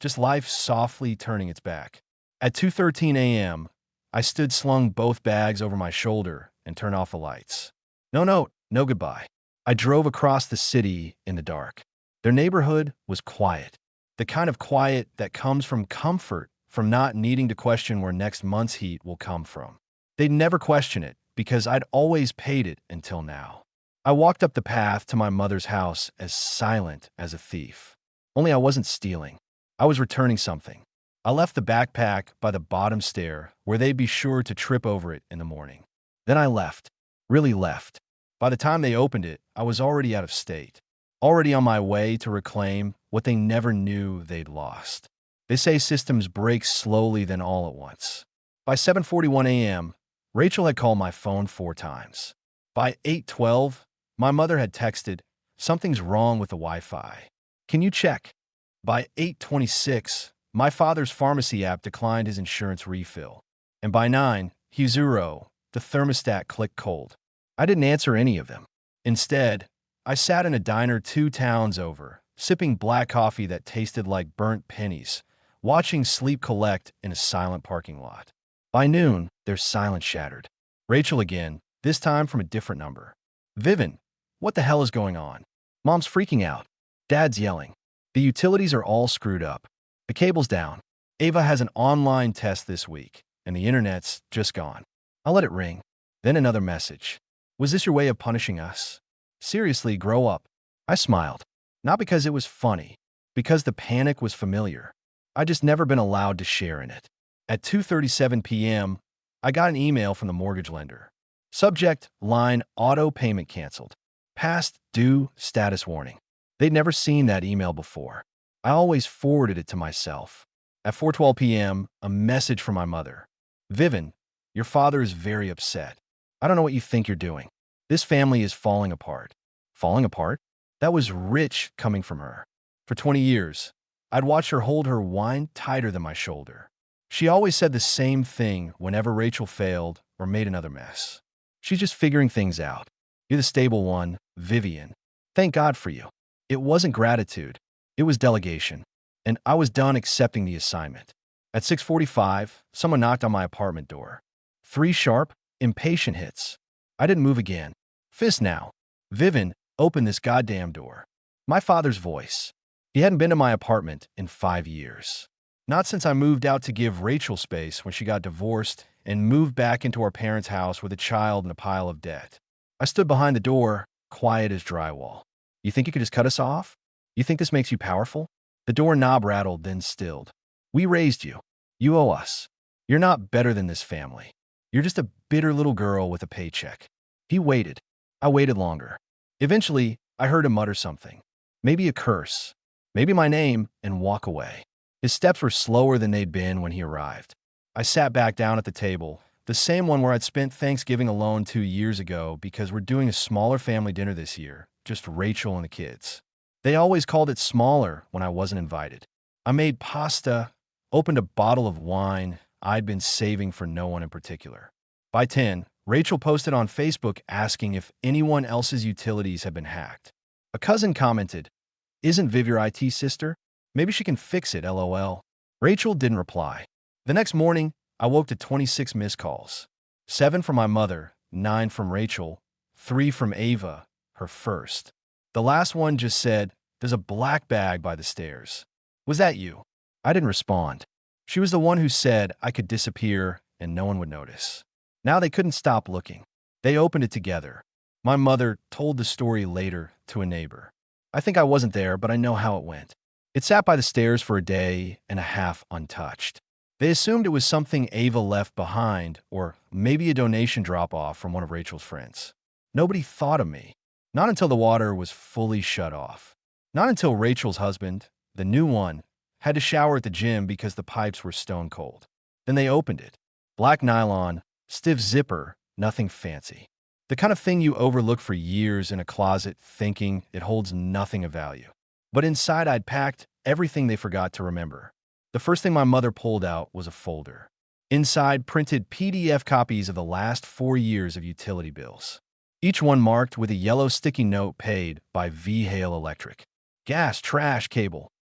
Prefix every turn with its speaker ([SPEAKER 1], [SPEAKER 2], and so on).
[SPEAKER 1] just life softly turning its back. At 2:13 a.m., I stood slung both bags over my shoulder and turned off the lights. No note, no goodbye. I drove across the city in the dark. Their neighborhood was quiet. The kind of quiet that comes from comfort, from not needing to question where next month's heat will come from. They'd never question it because I'd always paid it until now. I walked up the path to my mother's house as silent as a thief. Only I wasn't stealing. I was returning something. I left the backpack by the bottom stair where they'd be sure to trip over it in the morning. Then I left. Really left. By the time they opened it, I was already out of state. Already on my way to reclaim what they never knew they'd lost. They say systems break slowly then all at once. By 7:41 a.m., Rachel had called my phone 4 times. By 8:12, my mother had texted, "Something's wrong with the Wi-Fi. Can you check?" By 8:26, my father's pharmacy app declined his insurance refill. And by 9, Huzuro, the thermostat clicked cold. I didn't answer any of them. Instead, I sat in a diner 2 towns over, sipping black coffee that tasted like burnt pennies, watching sleep collect in a silent parking lot. By noon, their silence shattered. Rachel again, this time from a different number. "Vivin, what the hell is going on? Mom's freaking out. Dad's yelling. The utilities are all screwed up. The cable's down. Ava has an online test this week, and the internet's just gone." I'll let it ring. Then another message. "Was this your way of punishing us? Seriously, grow up." I smiled. Not because it was funny, because the panic was familiar. I'd just never been allowed to share in it. At 2:37 p.m., I got an email from the mortgage lender. Subject line auto payment canceled. Past due status warning. They'd never seen that email before. I always forwarded it to myself. At 4:12 p.m., a message from my mother. "Vivin, your father is very upset. I don't know what you think you're doing. This family is falling apart." Falling apart? That was rich coming from her. For 20 years, I'd watched her hold her wine tighter than my shoulder. She always said the same thing whenever Rachel failed or made another mess. "She's just figuring things out. You're the stable one, Vivian. Thank God for you." It wasn't gratitude. It was delegation. And I was done accepting the assignment. At 6:45, someone knocked on my apartment door. 3 sharp, impatient hits. I didn't move again. "Fist now. Vivin, open this goddamn door." My father's voice. He hadn't been to my apartment in 5 years. Not since I moved out to give Rachel space when she got divorced and moved back into our parents' house with a child and a pile of debt. I stood behind the door, quiet as drywall. "You think you could just cut us off? You think this makes you powerful?" The door knob rattled, then stilled. "We raised you. You owe us. You're not better than this family. You're just a bitter little girl with a paycheck." He waited. I waited longer. Eventually, I heard him mutter something. Maybe a curse. Maybe my name, and walk away. His steps were slower than they'd been when he arrived. I sat back down at the table, the same one where I'd spent Thanksgiving alone 2 years ago because we're doing a smaller family dinner this year, just Rachel and the kids. They always called it smaller when I wasn't invited. I made pasta, opened a bottle of wine I'd been saving for no one in particular. By 10, Rachel posted on Facebook asking if anyone else's utilities had been hacked. A cousin commented, "Isn't Viv your IT sister? Maybe she can fix it, lol." Rachel didn't reply. The next morning, I woke to 26 missed calls. 7 from my mother, 9 from Rachel, 3 from Ava, her first. The last one just said, "There's a black bag by the stairs. Was that you?" I didn't respond. She was the one who said I could disappear and no one would notice. Now they couldn't stop looking. They opened it together. My mother told the story later to a neighbor. I think I wasn't there, but I know how it went. It sat by the stairs for a day and a half untouched. They assumed it was something Ava left behind, or maybe a donation drop-off from one of Rachel's friends. Nobody thought of me. Not until the water was fully shut off. Not until Rachel's husband, the new one, had to shower at the gym because the pipes were stone cold. Then they opened it. Black nylon, stiff zipper, nothing fancy. The kind of thing you overlook for years in a closet thinking it holds nothing of value. But inside I'd packed everything they forgot to remember. The first thing my mother pulled out was a folder. Inside, printed PDF copies of the last 4 years of utility bills. Each one marked with a yellow sticky note paid by V. Hale Electric. Gas, trash, cable.